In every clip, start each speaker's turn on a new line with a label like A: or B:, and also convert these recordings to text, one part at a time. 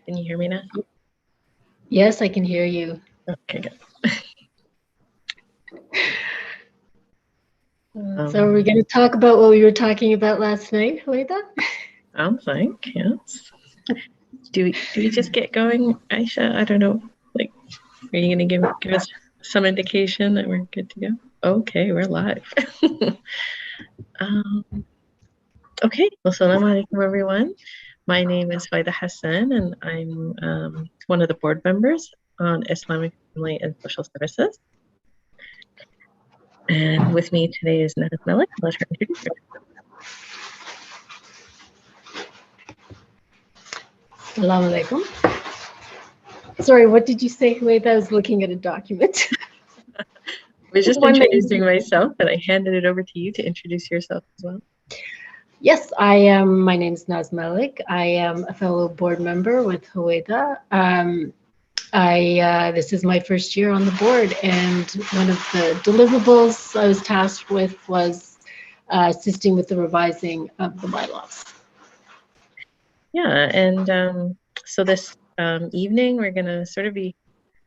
A: Can you hear me now?
B: Yes, I can hear you.
A: Okay, good.
B: So we're going to talk about what we were talking about last night, Hueda?
A: Sounds like, yes. Do we just get going, Aisha? I don't know. Like, are you going to give us some indication that we're good to go? Okay, we're live. Okay, well, Assalamu alaikum, everyone. My name is Faida Hassan, and I'm one of the board members on Islamic Family and Social Services. And with me today is Naz Malik. Let her introduce herself.
B: Assalamu alaikum. Sorry, what did you say, Hueda? I was looking at a document.
A: I was just introducing myself, and I handed it over to you to introduce yourself as well.
B: Yes, I am. My name is Naz Malik. I am a fellow board member with Hueda. This is my first year on the board, and one of the deliverables I was tasked with was assisting with the revising of the bylaws.
A: Yeah, and so this evening we're going to sort of be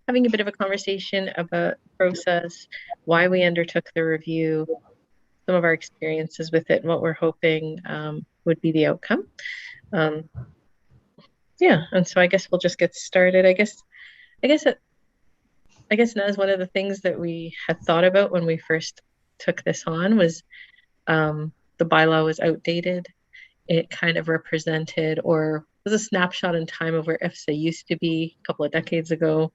A: having a bit of a conversation about the process, why we undertook the review, some of our experiences with it, and what we're hoping would be the outcome. Yeah, and so I guess we'll just get started. I guess Naz, one of the things that we had thought about when we first took this on was the bylaw was outdated. It kind of represented or was a snapshot in time of where IFSSA used to be a couple of decades ago.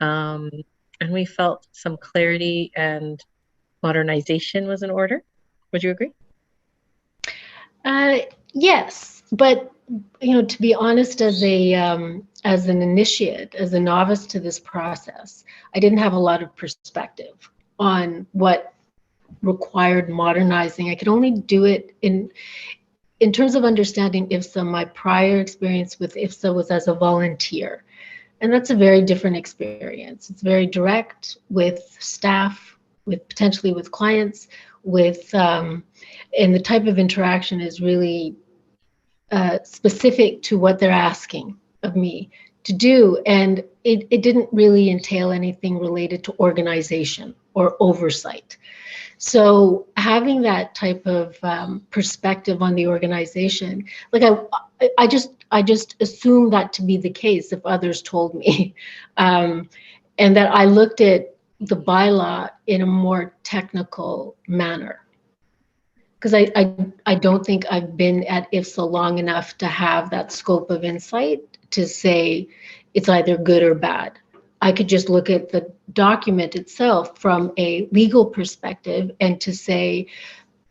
A: And we felt some clarity and modernization was in order. Would you agree?
B: Yes, but to be honest, as an initiate, as a novice to this process, I didn't have a lot of perspective on what required modernizing. I could only do it in terms of understanding IFSSA. My prior experience with IFSSA was as a volunteer, and that's a very different experience. It's very direct with staff, with potentially with clients, with and the type of interaction is really specific to what they're asking of me to do, and it didn't really entail anything related to organization or oversight. So having that type of perspective on the organization, like I just assumed that to be the case if others told me, and that I looked at the bylaw in a more technical manner. Because I don't think I've been at IFSSA long enough to have that scope of insight to say it's either good or bad. I could just look at the document itself from a legal perspective and to say,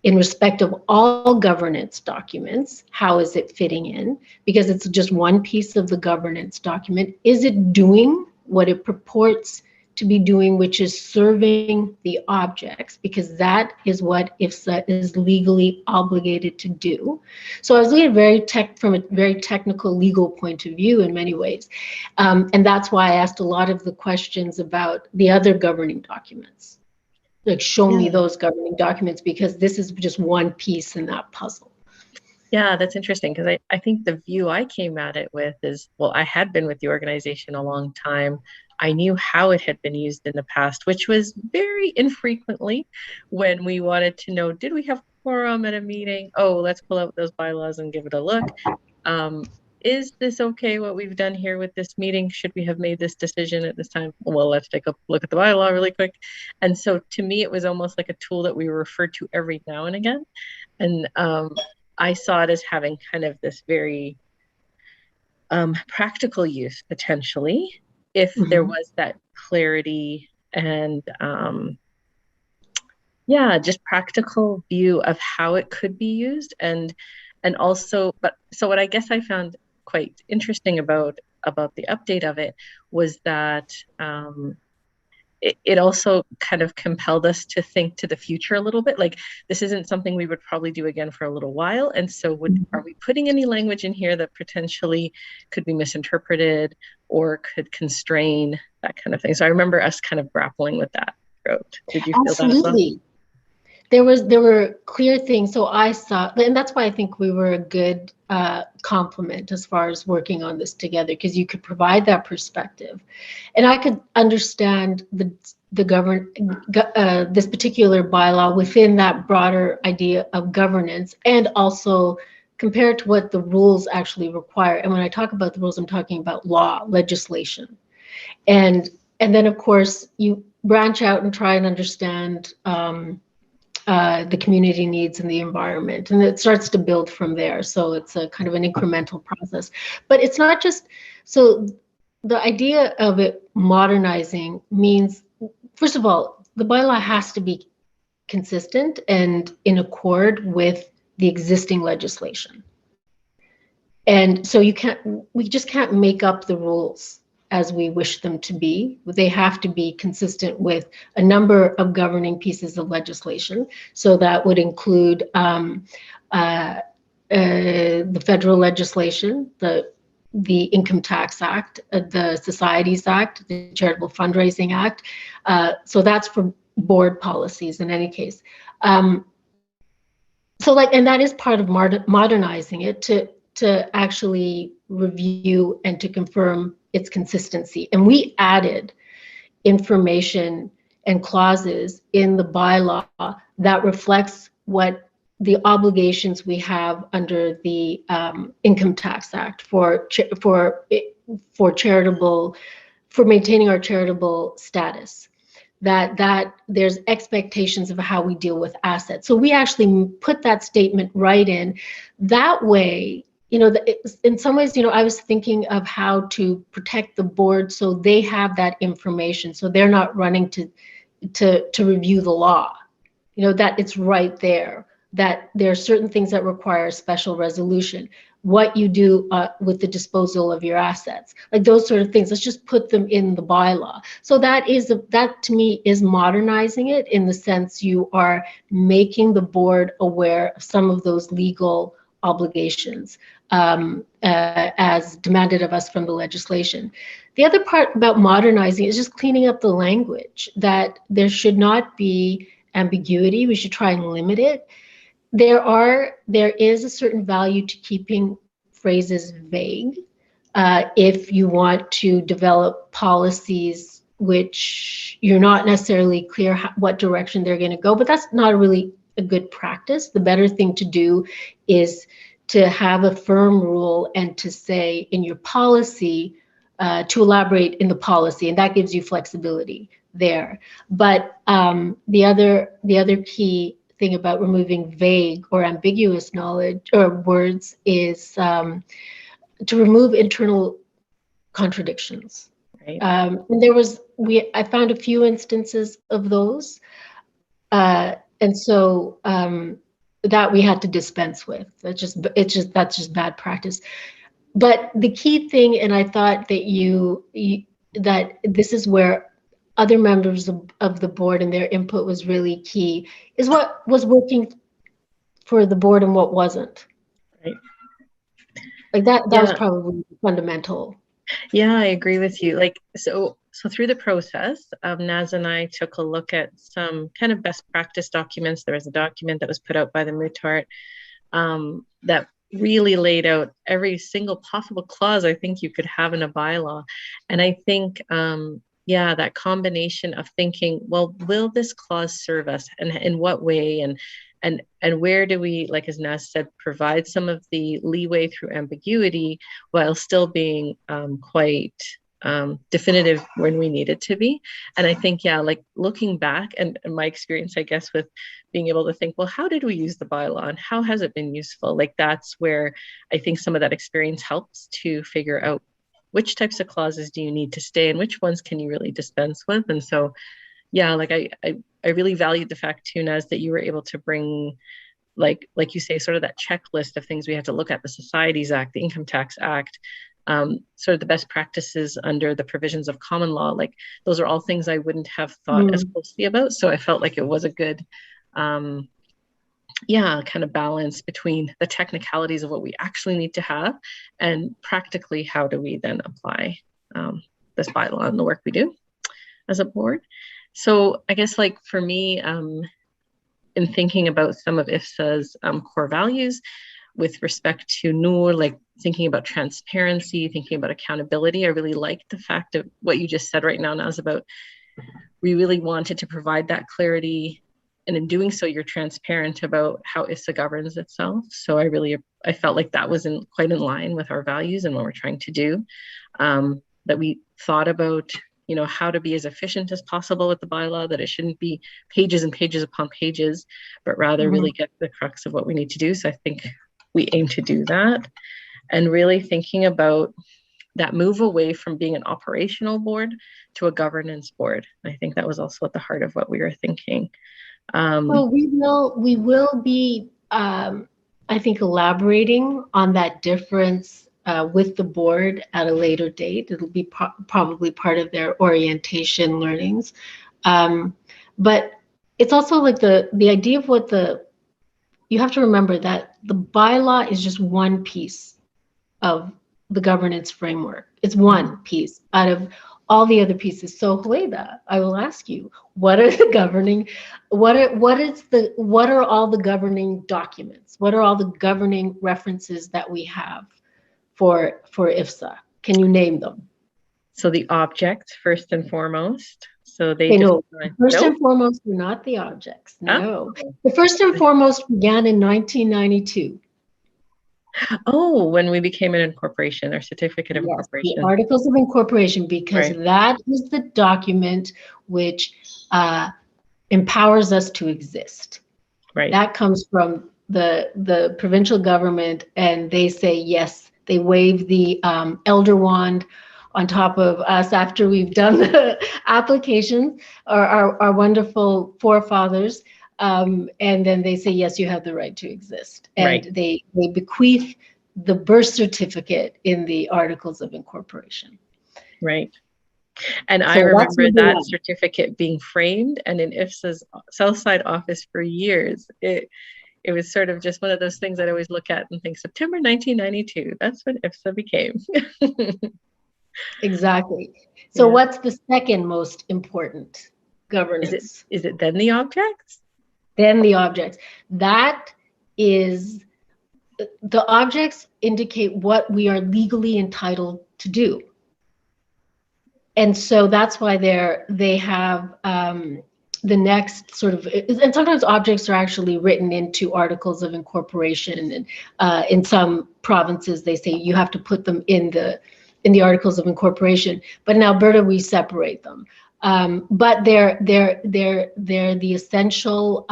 B: in respect of all governance documents, how is it fitting in? Because it's just one piece of the governance document. Is it doing what it purports to be doing, which is serving the objects, because that is what IFSSA is legally obligated to do. So I was looking at from a very technical legal point of view in many ways. And that's why I asked a lot of the questions about the other governing documents. Like, show me those governing documents, because this is just one piece in that puzzle.
A: Yeah, that's interesting, because I think the view I came at it with is, well, I had been with the organization a long time. I knew how it had been used in the past, which was very infrequently when we wanted to know, did we have quorum at a meeting? Oh, let's pull out those bylaws and give it a look. Is this okay, what we've done here with this meeting? Should we have made this decision at this time? Well, let's take a look at the bylaw really quick. And so to me, it was almost like a tool that we referred to every now and again. And I saw it as having kind of this very practical use, potentially, if there was that clarity and just practical view of how it could be used. And also, so what I guess I found quite interesting about the update of it was that it also kind of compelled us to think to the future a little bit. Like, this isn't something we would probably do again for a little while. And so are we putting any language in here that potentially could be misinterpreted or could constrain that kind of thing? So I remember us kind of grappling with that throughout. Did you feel that as well?
B: there were clear things. So I saw, and that's why I think we were a good complement as far as working on this together, because you could provide that perspective, and I could understand this particular bylaw within that broader idea of governance, and also compared to what the rules actually require. And when I talk about the rules, I'm talking about law, legislation, and then of course you branch out and try and understand the community needs and the environment, and it starts to build from there. So it's a kind of an incremental process, but it's not just so. The idea of it modernizing means, first of all, the bylaw has to be consistent and in accord with the existing legislation. And so we just can't make up the rules as we wish them to be. They have to be consistent with a number of governing pieces of legislation. So that would include the federal legislation, the Income Tax Act, the Societies Act, the Charitable Fundraising Act. So that's for board policies in any case. So and that is part of modernizing it, to actually review and to confirm its consistency. And we added information and clauses in the bylaw that reflects what the obligations we have under the Income Tax Act for maintaining our charitable status. That there's expectations of how we deal with assets. So we actually put that statement right in. That way, in some ways, I was thinking of how to protect the board so they have that information, so they're not running to review the law. That it's right there, that there are certain things that require special resolution, what you do with the disposal of your assets, like those sort of things. Let's just put them in the bylaw. So that to me is modernizing it, in the sense you are making the board aware of some of those legal obligations as demanded of us from the legislation. The other part about modernizing is just cleaning up the language, that there should not be ambiguity. We should try and limit it. There is a certain value to keeping phrases vague if you want to develop policies which you're not necessarily clear what direction they're going to go, but that's not really a good practice. The better thing to do is to have a firm rule and to say in your policy, to elaborate in the policy, and that gives you flexibility there. But the other key thing about removing vague or ambiguous knowledge or words is to remove internal contradictions.
A: Right.
B: And I found a few instances of those, and so that we had to dispense with. That's just bad practice. But the key thing, and I thought that that this is where other members of the board and their input was really key, is what was working for the board and what wasn't.
A: Right.
B: Like that was probably fundamental.
A: Yeah, I agree with you. So through the process, Naz and I took a look at some kind of best practice documents. There was a document that was put out by the Mutart that really laid out every single possible clause I think you could have in a bylaw. And I think, that combination of thinking, well, will this clause serve us, and in what way, and where do we, like as Naz said, provide some of the leeway through ambiguity while still being quite definitive when we need it to be. And I think, looking back and my experience, I guess, with being able to think, well, how did we use the bylaw and how has it been useful? That's where I think some of that experience helps to figure out which types of clauses do you need to stay and which ones can you really dispense with. And so, I really valued the fact too, Naz, that you were able to bring, like you say, sort of that checklist of things we had to look at: the Societies Act, the Income Tax Act, sort of the best practices under the provisions of common law. Those are all things I wouldn't have thought as closely about. So I felt like it was a good, kind of balance between the technicalities of what we actually need to have and practically how do we then apply this bylaw and the work we do as a board. So I guess for me, in thinking about some of IFSSA's core values with respect to NUR, like thinking about transparency, thinking about accountability, I really liked the fact of what you just said right now, Naz, about we really wanted to provide that clarity. And in doing so, you're transparent about how IFSSA governs itself. So I felt like that was quite in line with our values and what we're trying to do. That we thought about, how to be as efficient as possible with the bylaw, that it shouldn't be pages and pages upon pages, but rather really get the crux of what we need to do. So I think we aim to do that, and really thinking about that move away from being an operational board to a governance board. I think that was also at the heart of what we were thinking.
B: Well, we will be, I think, elaborating on that difference with the board at a later date. It'll be probably part of their orientation learnings. But it's also like the idea of you have to remember that the bylaw is just one piece of the governance framework. It's one piece out of all the other pieces. So Hueda, I will ask you, what are all the governing documents? What are all the governing references that we have for IFSSA? Can you name them?
A: So the objects, first and foremost. So they
B: first and foremost were not the objects. No. Huh? The first and foremost began in 1992.
A: Oh, when we became an incorporation, our certificate of incorporation.
B: The Articles of Incorporation, because that is the document which empowers us to exist.
A: Right.
B: That comes from the provincial government, and they say yes. They wave the elder wand on top of us after we've done the application, our wonderful forefathers. And then they say, yes, you have the right to exist. And they bequeath the birth certificate in the Articles of Incorporation.
A: Right. And so I remember that certificate being framed, and in IFSSA's Southside office for years. It was sort of just one of those things I'd always look at and think, September 1992, that's when IFSSA became.
B: Exactly. So what's the second most important governance?
A: Is it then the objects?
B: Then the objects. That is, the objects indicate what we are legally entitled to do. And so that's why they have the next sort of, and sometimes objects are actually written into Articles of Incorporation, and in some provinces they say you have to put them in the Articles of Incorporation. But in Alberta we separate them. But they're the essential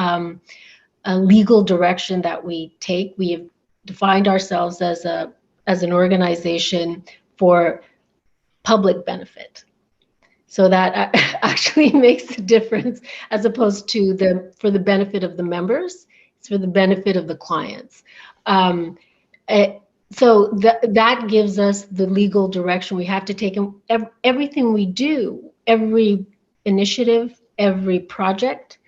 B: legal direction that we take. We have defined ourselves as an organization for public benefit. So that actually makes a difference, as opposed to for the benefit of the members. It's for the benefit of the clients. So that gives us the legal direction we have to take. And everything we do, every initiative, every project,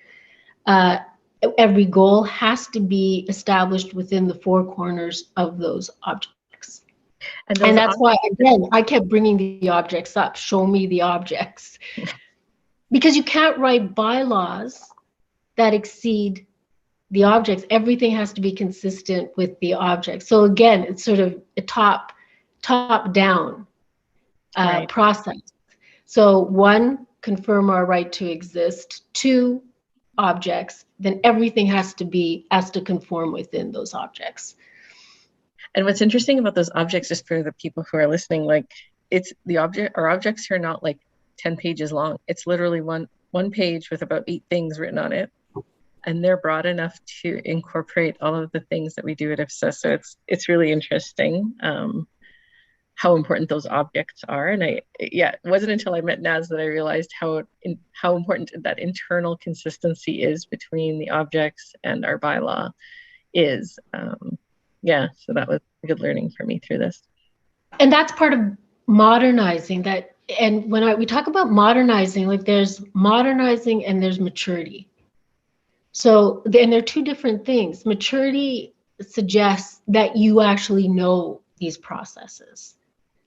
B: every goal has to be established within the four corners of those objects. And that's why, again, I kept bringing the objects up. Show me the objects. Because you can't write bylaws that exceed the objects. Everything has to be consistent with the objects. So again, it's sort of a top-down process. So one, confirm our right to exist. Two, objects. Then everything has to conform within those objects.
A: And what's interesting about those objects, just for the people who are listening, like our objects are not like 10 pages long. It's literally one page with about 8 things written on it. And they're broad enough to incorporate all of the things that we do at IFSSA. So it's really interesting how important those objects are. And it wasn't until I met Naz that I realized how important that internal consistency is between the objects and our bylaw is. So that was a good learning for me through this.
B: And that's part of modernizing that. And when we talk about modernizing, like there's modernizing and there's maturity. So, and they're two different things. Maturity suggests that you actually know these processes,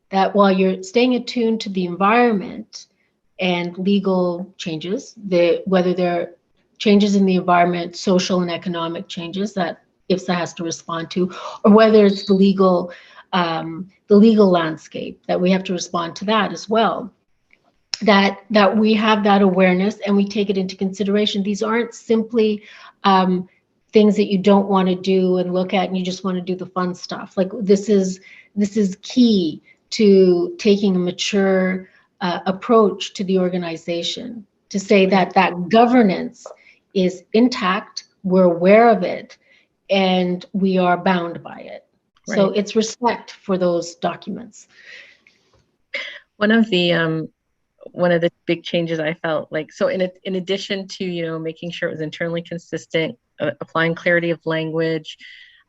B: that while you're staying attuned to the environment and legal changes, whether they're changes in the environment, social and economic changes that IFSSA has to respond to, or whether it's the legal landscape that we have to respond to that as well. That we have that awareness and we take it into consideration. These aren't simply things that you don't want to do and look at and you just want to do the fun stuff. Like this is key to taking a mature approach to the organization, to say that governance is intact, we're aware of it, and we are bound by it. Right. So it's respect for those documents.
A: One of the big changes I felt like, so in addition to, you know, making sure it was internally consistent, applying clarity of language,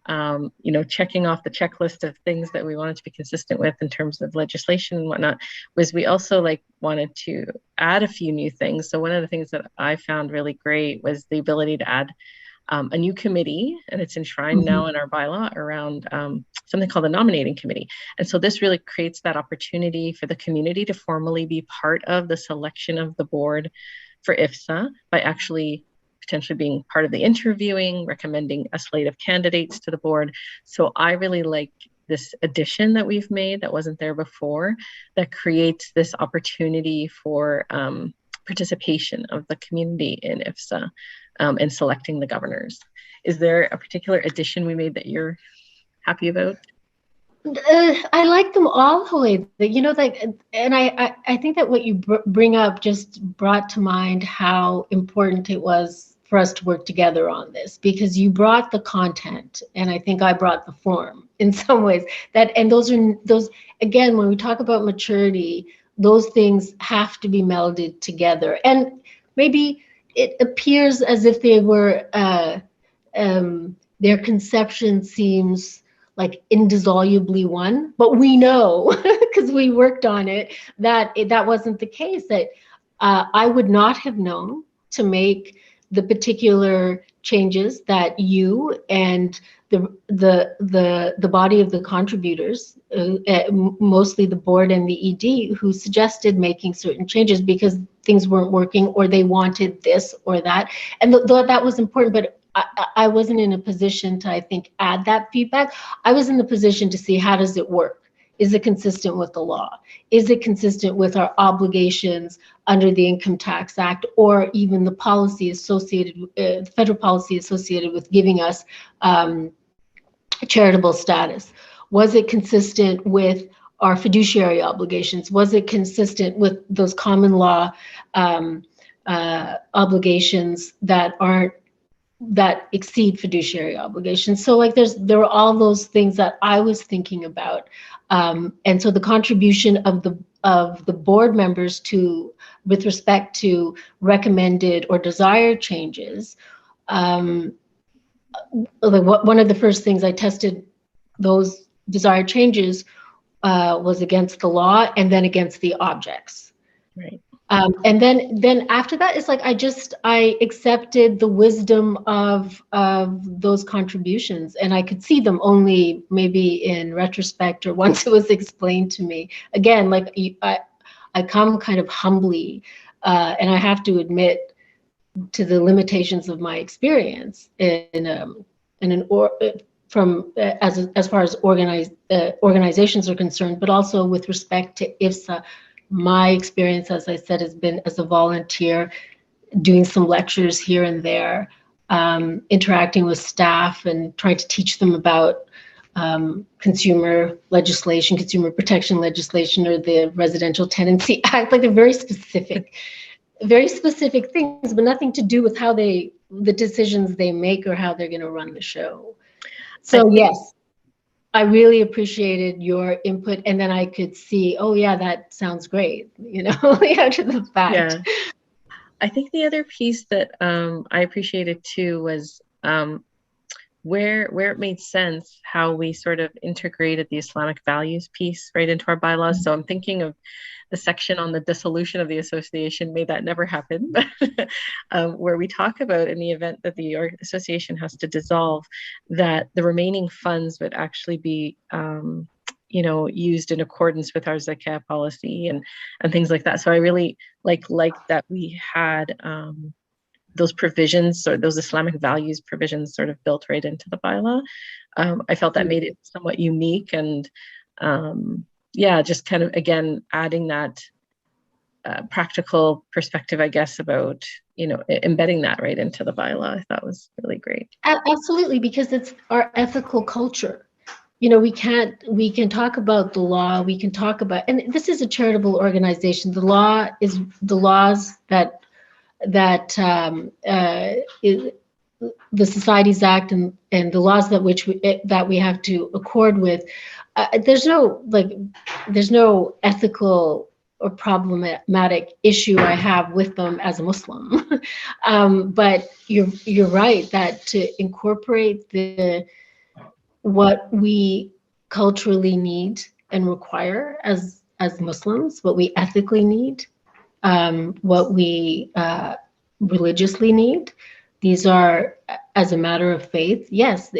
A: you know, checking off the checklist of things that we wanted to be consistent with in terms of legislation and whatnot, was we also like wanted to add a few new things. So one of the things that I found really great was the ability to add a new committee, and it's enshrined now in our bylaw around something called the nominating committee. And so this really creates that opportunity for the community to formally be part of the selection of the board for IFSSA by actually potentially being part of the interviewing, recommending a slate of candidates to the board. So I really like this addition that we've made that wasn't there before, that creates this opportunity for participation of the community in IFSSA and selecting the governors. Is there a particular addition we made that you're happy about?
B: I like them all, Haley. You know, like, and I think that what you bring up just brought to mind how important it was for us to work together on this, because you brought the content and I think I brought the form in some ways. And those again, when we talk about maturity, those things have to be melded together. And maybe it appears as if they were their conception seems like indissolubly one, but we know because we worked on it that that wasn't the case. That I would not have known to make the particular changes that you and the body of the contributors, mostly the board and the ED, who suggested making certain changes because things weren't working or they wanted this or that, and that was important. But I wasn't in a position to, I think, add that feedback. I was in the position to see, how does it work? Is it consistent with the law? Is it consistent with our obligations under the Income Tax Act, or even the policy associated, federal policy associated with giving us charitable status? Was it consistent with our fiduciary obligations? Was it consistent with those common law obligations that exceed fiduciary obligations? So like there were all those things that I was thinking about. And so the contribution of the board members with respect to recommended or desired changes, one of the first things I tested those desired changes was against the law and then against the objects.
A: Right.
B: And then after that, it's like I accepted the wisdom of those contributions, and I could see them only maybe in retrospect or once it was explained to me. Again, like I come kind of humbly, and I have to admit to the limitations of my experience as far as organizations are concerned, but also with respect to IFSSA. My experience, as I said, has been as a volunteer, doing some lectures here and there, interacting with staff and trying to teach them about consumer legislation, consumer protection legislation, or the Residential Tenancy Act. Like they're very specific things, but nothing to do with how the decisions they make or how they're going to run the show. So yes, I really appreciated your input, and then I could see, oh yeah, that sounds great, you know, after the fact.
A: Yeah. I think the other piece that I appreciated too was where it made sense how we sort of integrated the Islamic values piece right into our bylaws. So I'm thinking of the section on the dissolution of the association. May that never happen, but where we talk about, in the event that the association has to dissolve, that the remaining funds would actually be used in accordance with our zakat policy and things like that. So I really like that we had those provisions or those Islamic values provisions sort of built right into the bylaw. I felt that made it somewhat unique, and yeah, just kind of again adding that practical perspective, I guess, about embedding that right into the bylaw. I thought was really great.
B: Absolutely, because it's our ethical culture. We can talk about the law, we can talk about, and this is a charitable organization. The laws that is the Societies Act and the laws that we have to accord with. There's no ethical or problematic issue I have with them as a Muslim. But you're right that to incorporate what we culturally need and require as Muslims, what we ethically need, what we religiously need. These are, as a matter of faith, yes,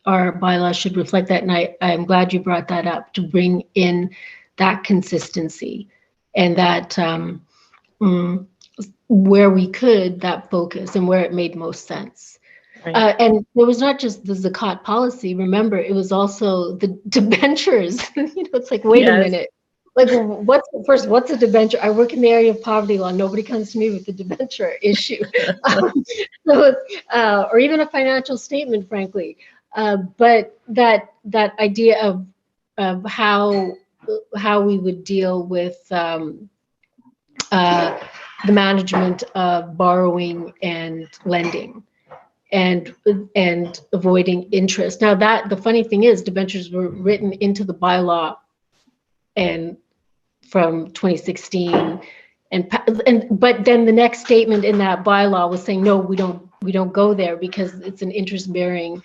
B: our bylaw should reflect that. And I'm glad you brought that up, to bring in that consistency and that where we could, that focus and where it made most sense. Right. And there was not just the zakat policy. Remember, it was also the debentures. It's like, wait a minute. Like, what's a debenture? I work in the area of poverty law. Nobody comes to me with the debenture issue, or even a financial statement, frankly. But that idea of how we would deal with the management of borrowing and lending, and avoiding interest. Now, that the funny thing is, debentures were written into the bylaw and from 2016, but then the next statement in that bylaw was saying, no, we don't go there because it's an interest-bearing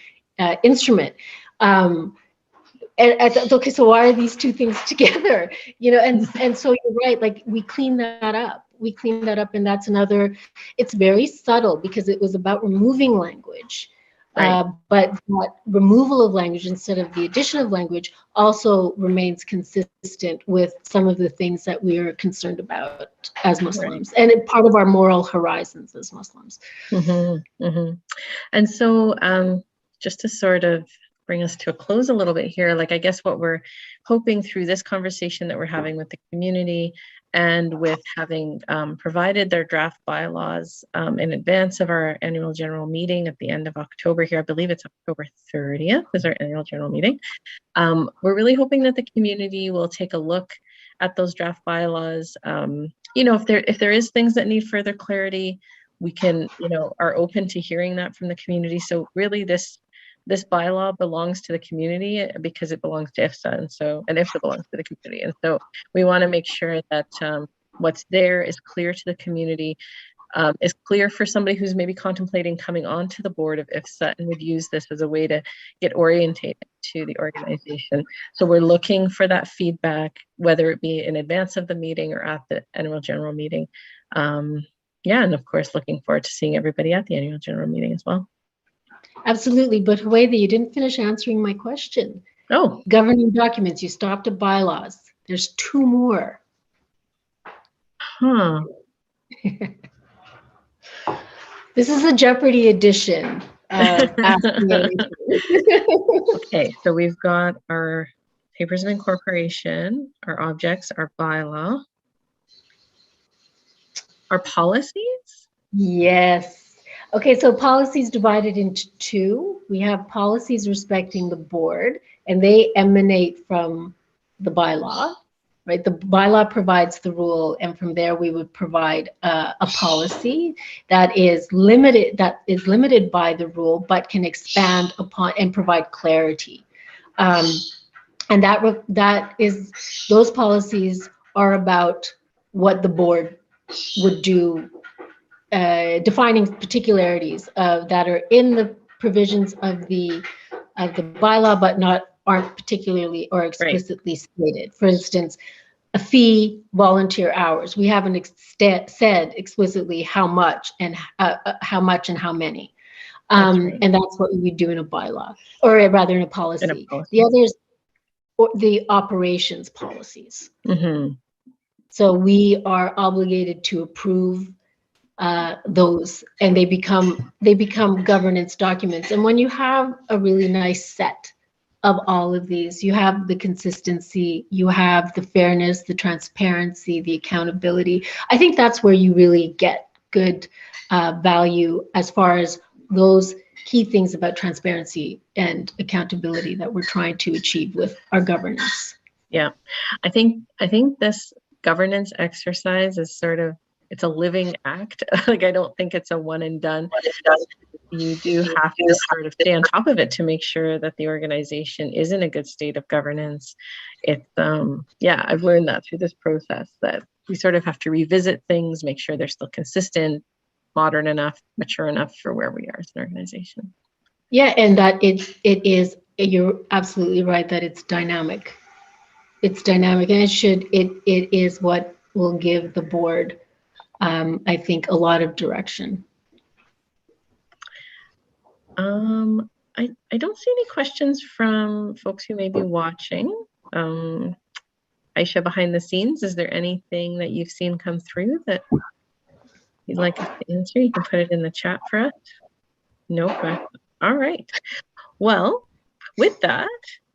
B: instrument. And I thought, okay, so why are these two things together? And so you're right, like we clean that up. And that's another, it's very subtle because it was about removing language. Right. But that removal of language instead of the addition of language also remains consistent with some of the things that we are concerned about as Muslims, right, and part of our moral horizons as Muslims.
A: Mm-hmm, mm-hmm. And so just to sort of bring us to a close a little bit here, like I guess what we're hoping through this conversation that we're having with the community, and with having provided their draft bylaws in advance of our annual general meeting at the end of October here, I believe it's October 30th is our annual general meeting. We're really hoping that the community will take a look at those draft bylaws. If there is things that need further clarity, we can, are open to hearing that from the community. So really this bylaw belongs to the community because it belongs to IFSSA, and IFSSA belongs to the community. And so we want to make sure that what's there is clear to the community, is clear for somebody who's maybe contemplating coming onto the board of IFSSA and would use this as a way to get orientated to the organization. So we're looking for that feedback, whether it be in advance of the meeting or at the annual general meeting. And of course, looking forward to seeing everybody at the annual general meeting as well.
B: Absolutely, but Huwaida, you didn't finish answering my question.
A: Oh.
B: Governing documents, you stopped at bylaws. There's two more.
A: Huh.
B: This is a Jeopardy edition of
A: Okay, so we've got our papers of incorporation, our objects, our bylaw, our policies?
B: Yes. Okay, so policies divided into two. We have policies respecting the board, and they emanate from the bylaw, right? The bylaw provides the rule, and from there we would provide a policy that is limited by the rule, but can expand upon and provide clarity. And those policies are about what the board would do, defining particularities that are in the provisions of the bylaw, but aren't particularly or explicitly stated. For instance, a fee, volunteer hours. We haven't said explicitly how much and how many. And that's what we would do in a bylaw, or rather in a policy. The others, the operations policies.
A: Mm-hmm.
B: So we are obligated to approve those, and they become governance documents. And when you have a really nice set of all of these, you have the consistency, you have the fairness, the transparency, the accountability. I think that's where you really get good value as far as those key things about transparency and accountability that we're trying to achieve with our governance.
A: Yeah, I think this governance exercise is sort of, it's a living act. Like, I don't think it's a one and done. You do have to sort of stay on top of it to make sure that the organization is in a good state of governance. It's yeah, I've learned that through this process, that we sort of have to revisit things, make sure they're still consistent, modern enough, mature enough for where we are as an organization.
B: Yeah, and that it is, you're absolutely right that it's dynamic. It's dynamic, and it is what will give the board, I think, a lot of direction.
A: I don't see any questions from folks who may be watching. Aisha, behind the scenes, is there anything that you've seen come through that you'd like us to answer? You can put it in the chat for us. No question. All right. Well, with that,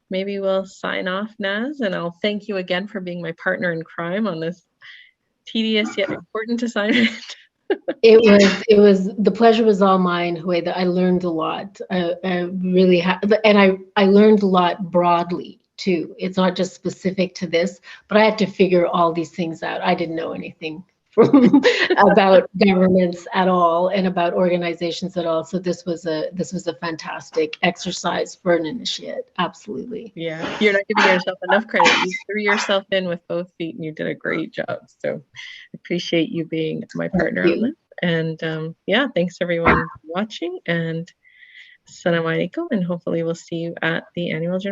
A: maybe we'll sign off, Naz, and I'll thank you again for being my partner in crime on this tedious yet important assignment.
B: It was the pleasure was all mine, Hui. That I learned a lot. I really have, and I learned a lot broadly too. It's not just specific to this, but I had to figure all these things out. I didn't know anything from about governments at all and about organizations at all. So this was a fantastic exercise for an initiate. Absolutely.
A: Yeah, you're not giving yourself enough credit. You threw yourself in with both feet and you did a great job. So I appreciate you being my partner on this. And yeah, thanks everyone for watching, and Assalamu alaikum, and hopefully we'll see you at the annual general